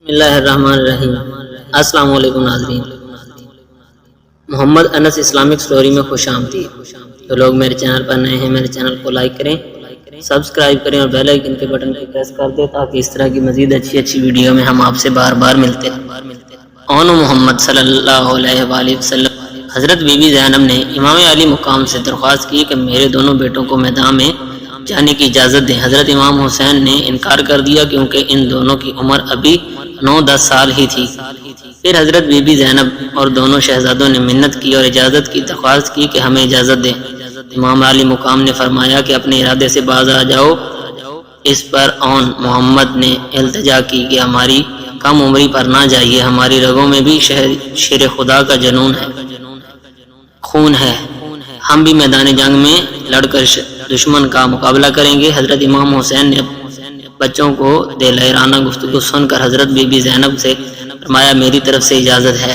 بسم اللہ الرحمن الرحیم۔ السلام علیکم ناظرین، محمد انس اسلامک سٹوری میں خوش آمدید۔ جو لوگ میرے چینل پر نئے ہیں میرے چینل کو لائک کریں، سبسکرائب کریں اور بیل آئیکن کے بٹن کو پریس کر دیں تاکہ اس طرح کی مزید اچھی ویڈیو میں ہم آپ سے بار بار ملتے ہیں۔ اون محمد صلی اللہ علیہ وآلہ وسلم حضرت بی بی زینب نے امام علی مقام سے درخواست کی کہ میرے دونوں بیٹوں کو میدان میں جانے کی اجازت دیں۔ حضرت امام حسین نے انکار کر دیا کیونکہ ان دونوں کی عمر ابھی 9-10 سال ہی تھی۔ پھر حضرت بی بی زینب اور دونوں شہزادوں نے منت کی اور اجازت کی درخواست کی کہ ہمیں اجازت دیں۔ امام علی مقام نے فرمایا کہ اپنے ارادے سے باز آ جاؤ۔ اس پر اون محمد نے التجا کی کہ ہماری کم عمری پر نہ جائیے، ہماری رگوں میں بھی شیر خدا کا جنون ہے، خون ہے، ہم بھی میدان جنگ میں لڑ کر دشمن کا مقابلہ کریں گے۔ حضرت امام حسین نے بچوں کو دلہرانہ گفتگو سن کر حضرت بی بی زینب سے فرمایا میری طرف سے اجازت ہے۔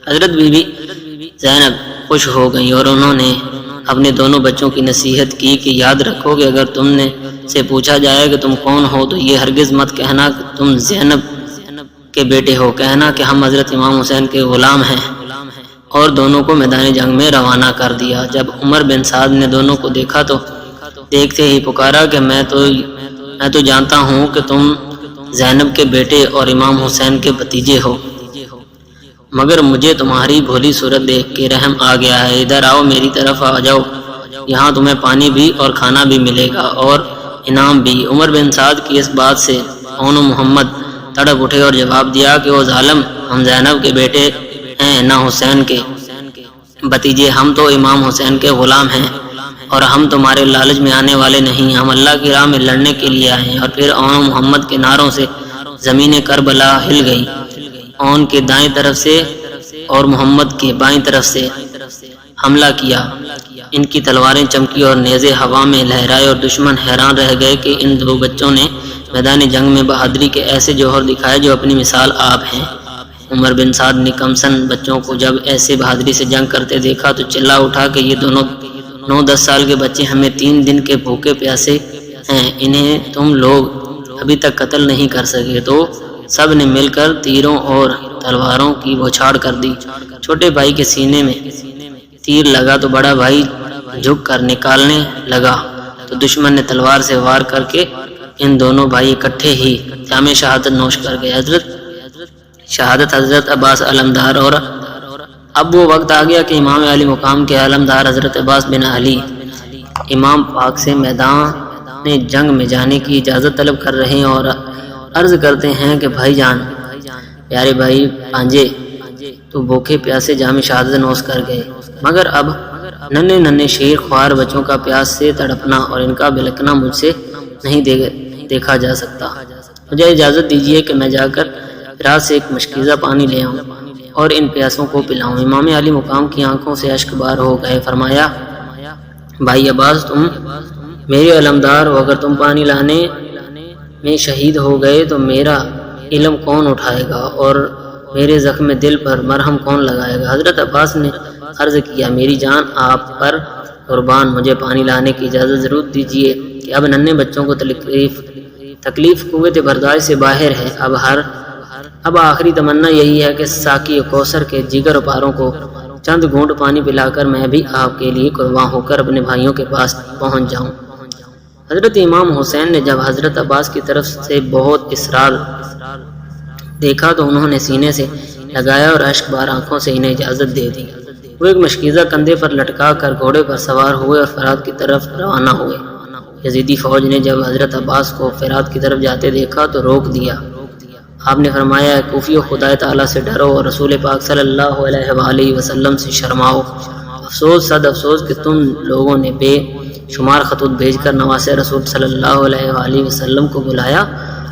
حضرت بی بی زینب خوش ہو گئی اور انہوں نے اپنے دونوں بچوں کی نصیحت کی کہ یاد رکھو کہ اگر تم نے سے پوچھا جائے کہ تم کون ہو تو یہ ہرگز مت کہنا کہ تم زینب کے بیٹے ہو، کہنا کہ ہم حضرت امام حسین کے غلام ہیں۔ اور دونوں کو میدان جنگ میں روانہ کر دیا۔ جب عمر بن سعد نے دونوں کو دیکھا تو دیکھتے ہی پکارا کہ میں تو جانتا ہوں کہ تم زینب کے بیٹے اور امام حسین کے بھتیجے ہو، مگر مجھے تمہاری بھولی صورت دیکھ کے رحم آ گیا ہے۔ ادھر آؤ، میری طرف آ جاؤ، یہاں تمہیں پانی بھی اور کھانا بھی ملے گا اور انعام بھی۔ عمر بن سعد کی اس بات سے اون محمد تڑپ اٹھے اور جواب دیا کہ وہ ظالم، ہم زینب کے بیٹے ہیں نہ حسین کے بھتیجے، ہم تو امام حسین کے غلام ہیں اور ہم تمہارے لالچ میں آنے والے نہیں، ہم اللہ کی راہ میں لڑنے کے لیے آئے ہیں۔ اور پھر اون محمد کے نعروں سے زمین کربلا ہل گئی۔ اون کے دائیں طرف سے اور محمد کے بائیں طرف سے حملہ کیا، ان کی تلواریں چمکی اور نیزے ہوا میں لہرائے اور دشمن حیران رہ گئے کہ ان دو بچوں نے میدان جنگ میں بہادری کے ایسے جوہر دکھائے جو اپنی مثال آپ ہیں۔ عمر بن سعد نے کمسن بچوں کو جب ایسے بہادری سے جنگ کرتے دیکھا تو چلا اٹھا کہ یہ دونوں 9-10 سال کے بچے ہمیں 3 دن کے بھوکے پیاسے ہیں، انہیں تم لوگ ابھی تک قتل نہیں کر سکے۔ تو سب نے مل کر تیروں اور تلواروں کی بوچھاڑ کر دی۔ چھوٹے بھائی کے سینے میں تیر لگا تو بڑا بھائی جھک کر نکالنے لگا تو دشمن نے تلوار سے وار کر کے ان دونوں بھائی اکٹھے ہی جام شہادت نوش کر گئے۔ حضرت عباس علمدار۔ اور اب وہ وقت آ گیا کہ امام علی مقام کے علمدار حضرت عباس بن علی امام پاک سے میدان جنگ میں جانے کی اجازت طلب کر رہے ہیں اور عرض کرتے ہیں کہ بھائی جان، پیارے بھائی بھانجے، تو بھوکے پیاسے جام شہادت نوش کر گئے، مگر اب ننھے شیر خوار بچوں کا پیاس سے تڑپنا اور ان کا بلکنا مجھ سے نہیں دیکھا جا سکتا۔ مجھے اجازت دیجیے کہ میں جا کر رات سے ایک مشکیزہ پانی لے آؤں اور ان پیاسوں کو پلاؤں۔ امام علی مقام کی آنکھوں سے اشک بار ہو گئے۔ فرمایا بھائی عباس، تم میرے علمدار ہو، اگر تم پانی لانے میں شہید ہو گئے تو میرا علم کون اٹھائے گا اور میرے زخم دل پر مرہم کون لگائے گا؟ حضرت عباس نے عرض کیا میری جان آپ پر قربان، مجھے پانی لانے کی اجازت ضرور دیجیے کہ اب ننھے بچوں کو تکلیف قوت برداشت سے باہر ہے۔ اب آخری تمنا یہی ہے کہ ساقی کوثر کے جگر و پاروں کو چند گھونٹ پانی پلا کر میں بھی آپ کے لیے قربان ہو کر اپنے بھائیوں کے پاس پہنچ جاؤں۔ حضرت امام حسین نے جب حضرت عباس کی طرف سے بہت اصرار دیکھا تو انہوں نے سینے سے لگایا اور اشک بار آنکھوں سے انہیں اجازت دے دی۔ وہ ایک مشکیزہ کندھے پر لٹکا کر گھوڑے پر سوار ہوئے اور فرات کی طرف روانہ ہوئے۔ یزیدی فوج نے جب حضرت عباس کو فرات کی طرف جاتے دیکھا تو روک دیا۔ آپ نے فرمایا کوفیو، خدا تعالیٰ سے ڈرو اور رسول پاک صلی اللہ علیہ وآلہ وسلم سے شرماؤ۔ افسوس، صد افسوس کہ تم لوگوں نے بے شمار خطوط بھیج کر نواس رسول صلی اللہ علیہ وآلہ وسلم کو بلایا،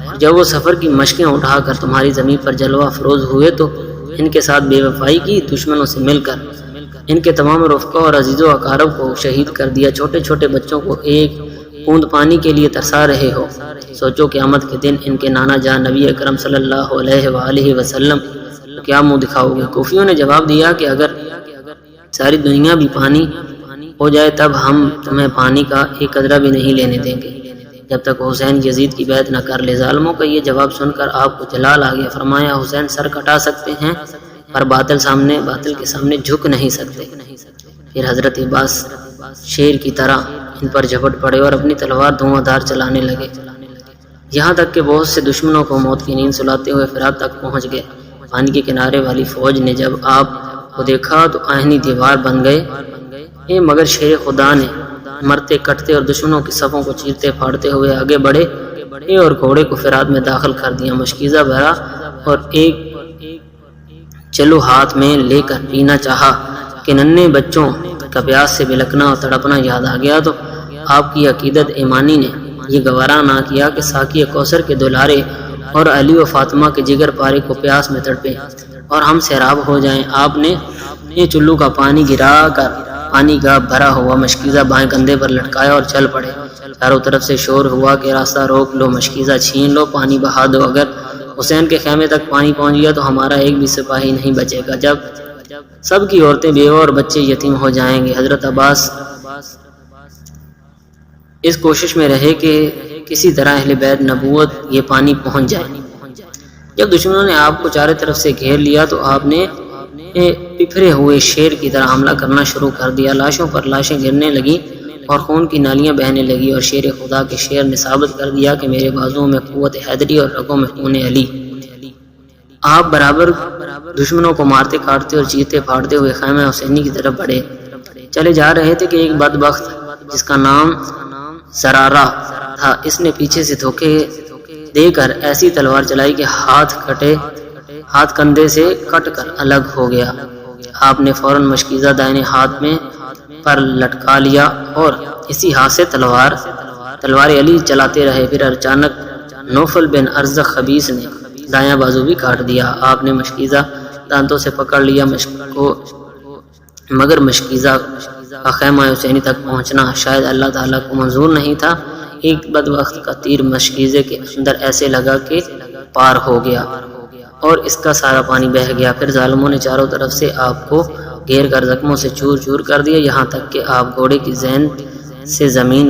اور جب وہ سفر کی مشقیں اٹھا کر تمہاری زمین پر جلوہ افروز ہوئے تو ان کے ساتھ بے وفائی کی، دشمنوں سے مل کر ان کے تمام رفقا اور عزیز و اقارب کو شہید کر دیا۔ چھوٹے چھوٹے بچوں کو ایک بوند پانی کے لیے ترسا رہے ہو۔ سوچو قیامت کے دن ان کے نانا جان نبی اکرم صلی اللہ علیہ وآلہ وسلم کیا منہ دکھاؤ گے؟ کوفیوں نے جواب دیا کہ اگر ساری دنیا بھی پانی ہو جائے تب ہم تمہیں پانی کا ایک قطرہ بھی نہیں لینے دیں گے۔ جب تک حسین یزید کی بیعت نہ کر لے۔ ظالموں کا یہ جواب سن کر آپ کو جلال آ گیا۔ فرمایا حسین سر کٹا سکتے ہیں پر باطل کے سامنے جھک نہیں سکتے۔ پھر حضرت عباس شیر کی طرح ان پر جھپٹ پڑے اور اپنی تلوار دھواں دھار چلانے لگے، یہاں تک کہ بہت سے دشمنوں کو موت کی نیند سلاتے ہوئے فرات تک پہنچ گئے۔ پانی کے کنارے والی فوج نے جب آپ کو دیکھا تو آہنی دیوار بن گئے، مگر شیر خدا نے مرتے کٹتے اور دشمنوں کی صفوں کو چیرتے پھاڑتے ہوئے آگے بڑھے اور گھوڑے کو فرات میں داخل کر دیا۔ مشکیزہ بھرا اور ایک چلو ہاتھ میں لے کر پینا چاہا کہ ننھے بچوں کا پیاس سے بلکنا اور تڑپنا یاد آ گیا تو آپ کی عقیدت ایمانی نے یہ گوارا نہ کیا کہ ساقی کوثر کے دلارے اور علی و فاطمہ کے جگر پارے کو پیاس میں تڑپیں اور ہم سیراب ہو جائیں۔ آپ نے یہ چلو کا پانی گرا کر پانی کا بھرا ہوا مشکیزہ بائیں کندھے پر لٹکایا اور چل پڑے۔ چاروں طرف سے شور ہوا کہ راستہ روک لو، مشکیزہ چھین لو، پانی بہا دو، اگر حسین کے خیمے تک پانی پہنچ گیا تو ہمارا ایک بھی سپاہی نہیں بچے گا، جب سب کی عورتیں بیوہ اور بچے یتیم ہو جائیں گے۔ حضرت عباس اس کوشش میں رہے کہ کسی طرح اہل بیت نبوت یہ پانی پہنچ جائے۔ جب دشمنوں نے آپ کو چارے طرف سے گھیر لیا تو آپ نے پپھرے ہوئے شیر کی طرح حملہ کرنا شروع کر دیا۔ لاشوں پر لاشیں گرنے لگیں اور خون کی نالیاں بہنے لگی اور شیر خدا کے شیر نے ثابت کر دیا کہ میرے بازوؤں میں قوت حیدری اور رگوں میں خون علی۔ آپ برابر دشمنوں کو مارتے کاٹتے اور چیرتے پھاڑتے ہوئے خیمہ حسینی کی طرف بڑھے چلے جا رہے تھے کہ ایک بدبخت جس کا نام زرارہ تھا، اس نے پیچھے سے دھوکے دے کر ایسی تلوار چلائی کہ ہاتھ کندھے سے کٹ کر الگ ہو گیا۔ آپ نے فوراً مشکیزہ دائنے ہاتھ میں پر لٹکا لیا اور اسی ہاتھ سے تلوار علی چلاتے رہے۔ پھر اچانک نوفل بن ارزق خبیث نے دایاں بازو بھی کاٹ دیا۔ آپ نے مشکیزہ دانتوں سے پکڑ لیا مگر مشکیزہ کا خیمہ حسینی تک پہنچنا شاید اللہ تعالیٰ کو منظور نہیں تھا۔ ایک بدبخت کا تیر مشکیزے کے اندر ایسے لگا کہ پار ہو گیا اور اس کا سارا پانی بہہ گیا۔ پھر ظالموں نے چاروں طرف سے آپ کو گھیر کر زخموں سے چور چور کر دیا، یہاں تک کہ آپ گھوڑے کی زین سے زمین